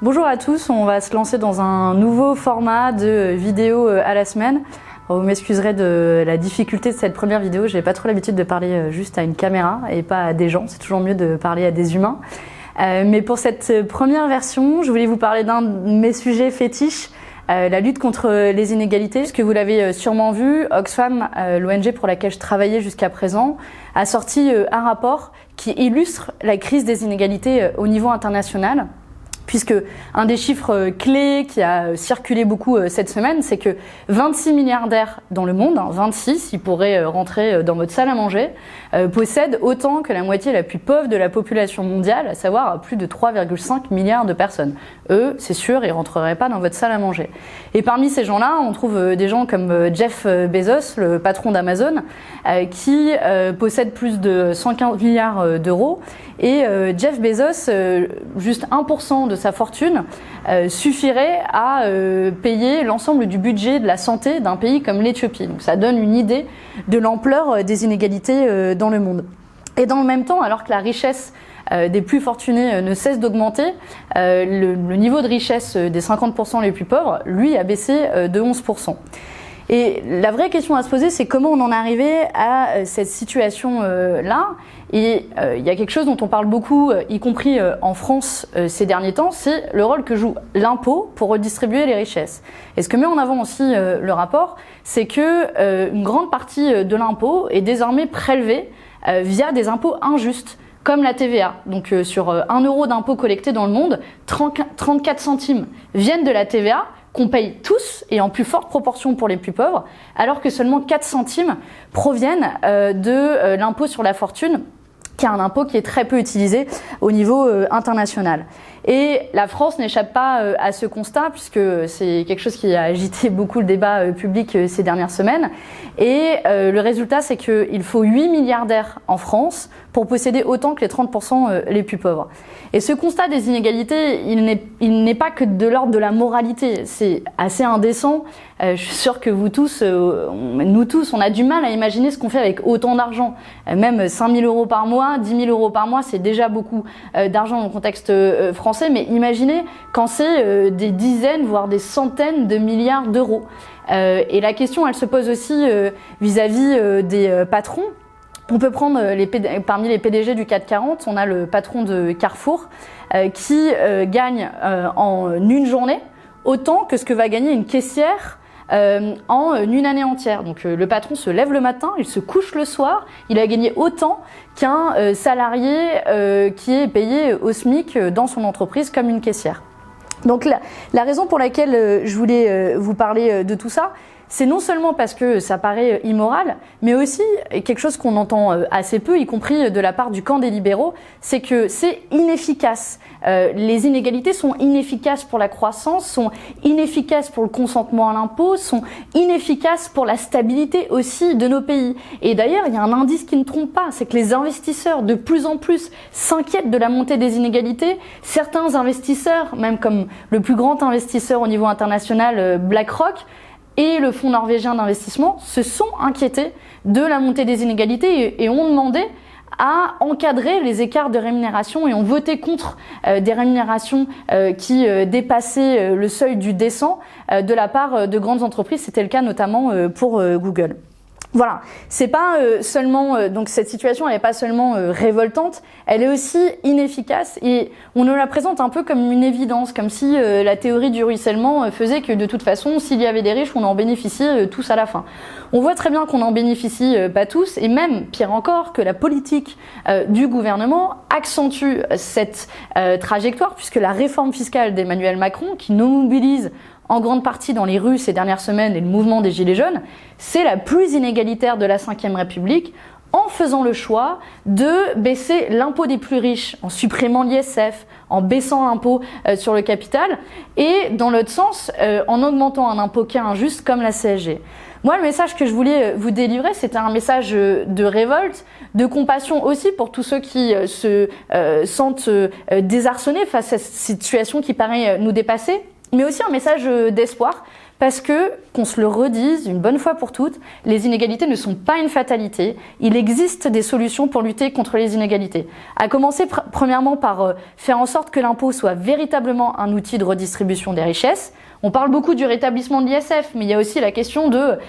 Bonjour à tous, on va se lancer dans un nouveau format de vidéo à la semaine. Vous m'excuserez de la difficulté de cette première vidéo, j'ai pas trop l'habitude de parler juste à une caméra et pas à des gens, c'est toujours mieux de parler à des humains. Mais pour cette première version, je voulais vous parler d'un de mes sujets fétiches, la lutte contre les inégalités. Puisque vous l'avez sûrement vu, Oxfam, l'ONG pour laquelle je travaillais jusqu'à présent, a sorti un rapport qui illustre la crise des inégalités au niveau international. Puisque un des chiffres clés qui a circulé beaucoup cette semaine, c'est que 26 milliardaires dans le monde, 26, ils pourraient rentrer dans votre salle à manger, possèdent autant que la moitié la plus pauvre de la population mondiale, à savoir plus de 3,5 milliards de personnes. Eux, c'est sûr, ils rentreraient pas dans votre salle à manger. Et parmi ces gens-là, on trouve des gens comme Jeff Bezos, le patron d'Amazon, qui possède plus de 115 milliards d'euros. Et Jeff Bezos, juste 1% de sa fortune suffirait à payer l'ensemble du budget de la santé d'un pays comme l'Éthiopie. Donc ça donne une idée de l'ampleur des inégalités dans le monde. Et dans le même temps, alors que la richesse des plus fortunés ne cesse d'augmenter, le niveau de richesse des 50% les plus pauvres, lui, a baissé de 11%. Et la vraie question à se poser, c'est comment on en est arrivé à cette situation-là. Et il y a quelque chose dont on parle beaucoup, y compris en France ces derniers temps, c'est le rôle que joue l'impôt pour redistribuer les richesses. Et ce que met en avant aussi le rapport, c'est que une grande partie de l'impôt est désormais prélevée via des impôts injustes, comme la TVA. Donc sur 1 euro d'impôt collecté dans le monde, 34 centimes viennent de la TVA, qu'on paye tous et en plus forte proportion pour les plus pauvres, alors que seulement 4 centimes proviennent de l'impôt sur la fortune, qui est un impôt qui est très peu utilisé au niveau international. Et la France n'échappe pas à ce constat, puisque c'est quelque chose qui a agité beaucoup le débat public ces dernières semaines. Et le résultat, c'est qu'il faut 8 milliardaires en France pour posséder autant que les 30% les plus pauvres. Et ce constat des inégalités, il n'est pas que de l'ordre de la moralité. C'est assez indécent. Je suis sûre que vous tous, nous tous, on a du mal à imaginer ce qu'on fait avec autant d'argent. Même 5 000 euros par mois, 10 000 euros par mois, c'est déjà beaucoup d'argent dans le contexte français. Mais imaginez quand c'est des dizaines, voire des centaines de milliards d'euros. Et la question, elle se pose aussi vis-à-vis des patrons. On peut prendre parmi les PDG du CAC 40, on a le patron de Carrefour qui gagne en une journée autant que ce que va gagner une caissière en une année entière. Donc le patron se lève le matin, il se couche le soir, il a gagné autant qu'un salarié qui est payé au SMIC dans son entreprise comme une caissière. Donc la raison pour laquelle je voulais vous parler de tout ça, c'est non seulement parce que ça paraît immoral, mais aussi quelque chose qu'on entend assez peu, y compris de la part du camp des libéraux, c'est que c'est inefficace. Les inégalités sont inefficaces pour la croissance, sont inefficaces pour le consentement à l'impôt, sont inefficaces pour la stabilité aussi de nos pays. Et d'ailleurs, il y a un indice qui ne trompe pas, c'est que les investisseurs de plus en plus s'inquiètent de la montée des inégalités. Certains investisseurs, même comme le plus grand investisseur au niveau international, BlackRock, et le fonds norvégien d'investissement se sont inquiétés de la montée des inégalités et ont demandé à encadrer les écarts de rémunération et ont voté contre des rémunérations qui dépassaient le seuil du décent de la part de grandes entreprises. C'était le cas notamment pour Google. Voilà, c'est pas seulement donc cette situation, elle est pas seulement révoltante, elle est aussi inefficace et on nous la présente un peu comme une évidence, comme si la théorie du ruissellement faisait que de toute façon, s'il y avait des riches, on en bénéficiait tous à la fin. On voit très bien qu'on n'en bénéficie pas tous et même pire encore que la politique du gouvernement accentue cette trajectoire puisque la réforme fiscale d'Emmanuel Macron qui nous mobilise en grande partie dans les rues ces dernières semaines et le mouvement des Gilets jaunes, c'est la plus inégalitaire de la Ve République en faisant le choix de baisser l'impôt des plus riches, en supprimant l'ISF, en baissant l'impôt sur le capital et dans l'autre sens, en augmentant un impôt qui est injuste comme la CSG. Moi, le message que je voulais vous délivrer, c'était un message de révolte, de compassion aussi pour tous ceux qui se sentent désarçonnés face à cette situation qui paraît nous dépasser. mais aussi un message d'espoir, parce que, qu'on se le redise une bonne fois pour toutes, les inégalités ne sont pas une fatalité. Il existe des solutions pour lutter contre les inégalités. À commencer premièrement par faire en sorte que l'impôt soit véritablement un outil de redistribution des richesses. On parle beaucoup du rétablissement de l'ISF, mais il y a aussi la question de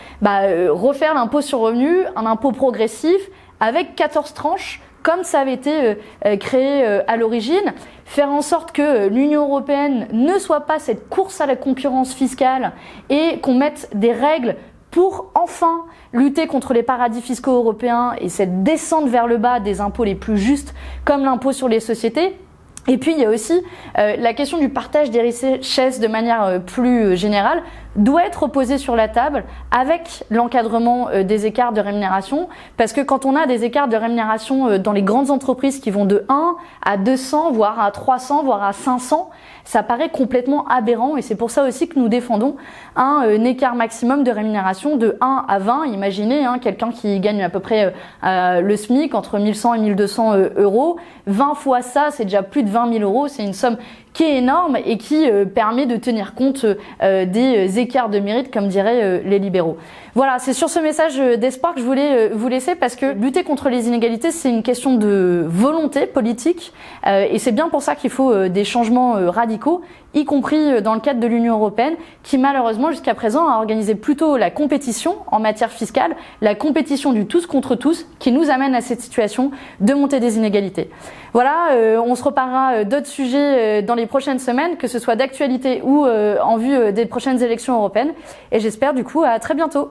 refaire l'impôt sur le revenu, un impôt progressif avec 14 tranches, comme ça avait été créé à l'origine, faire en sorte que l'Union européenne ne soit pas cette course à la concurrence fiscale et qu'on mette des règles pour enfin lutter contre les paradis fiscaux européens et cette descente vers le bas des impôts les plus justes, comme l'impôt sur les sociétés. Et puis il y a aussi la question du partage des richesses de manière plus générale doit être posée sur la table avec l'encadrement des écarts de rémunération, parce que quand on a des écarts de rémunération dans les grandes entreprises qui vont de 1 à 200, voire à 300, voire à 500, ça paraît complètement aberrant, et c'est pour ça aussi que nous défendons un écart maximum de rémunération de 1 à 20. Imaginez quelqu'un qui gagne à peu près le SMIC, entre 1100 et 1200 euros, 20 fois ça, c'est déjà plus de 20 000 euros, c'est une somme qui est énorme et qui permet de tenir compte des écarts de mérite, comme diraient les libéraux. Voilà, c'est sur ce message d'espoir que je voulais vous laisser, parce que lutter contre les inégalités, c'est une question de volonté politique, et c'est bien pour ça qu'il faut des changements radicaux, y compris dans le cadre de l'Union européenne, qui malheureusement jusqu'à présent a organisé plutôt la compétition en matière fiscale, la compétition du tous contre tous, qui nous amène à cette situation de montée des inégalités. Voilà, on se reparlera d'autres sujets dans les prochaines semaines, que ce soit d'actualité ou en vue des prochaines élections européennes, et j'espère du coup à très bientôt.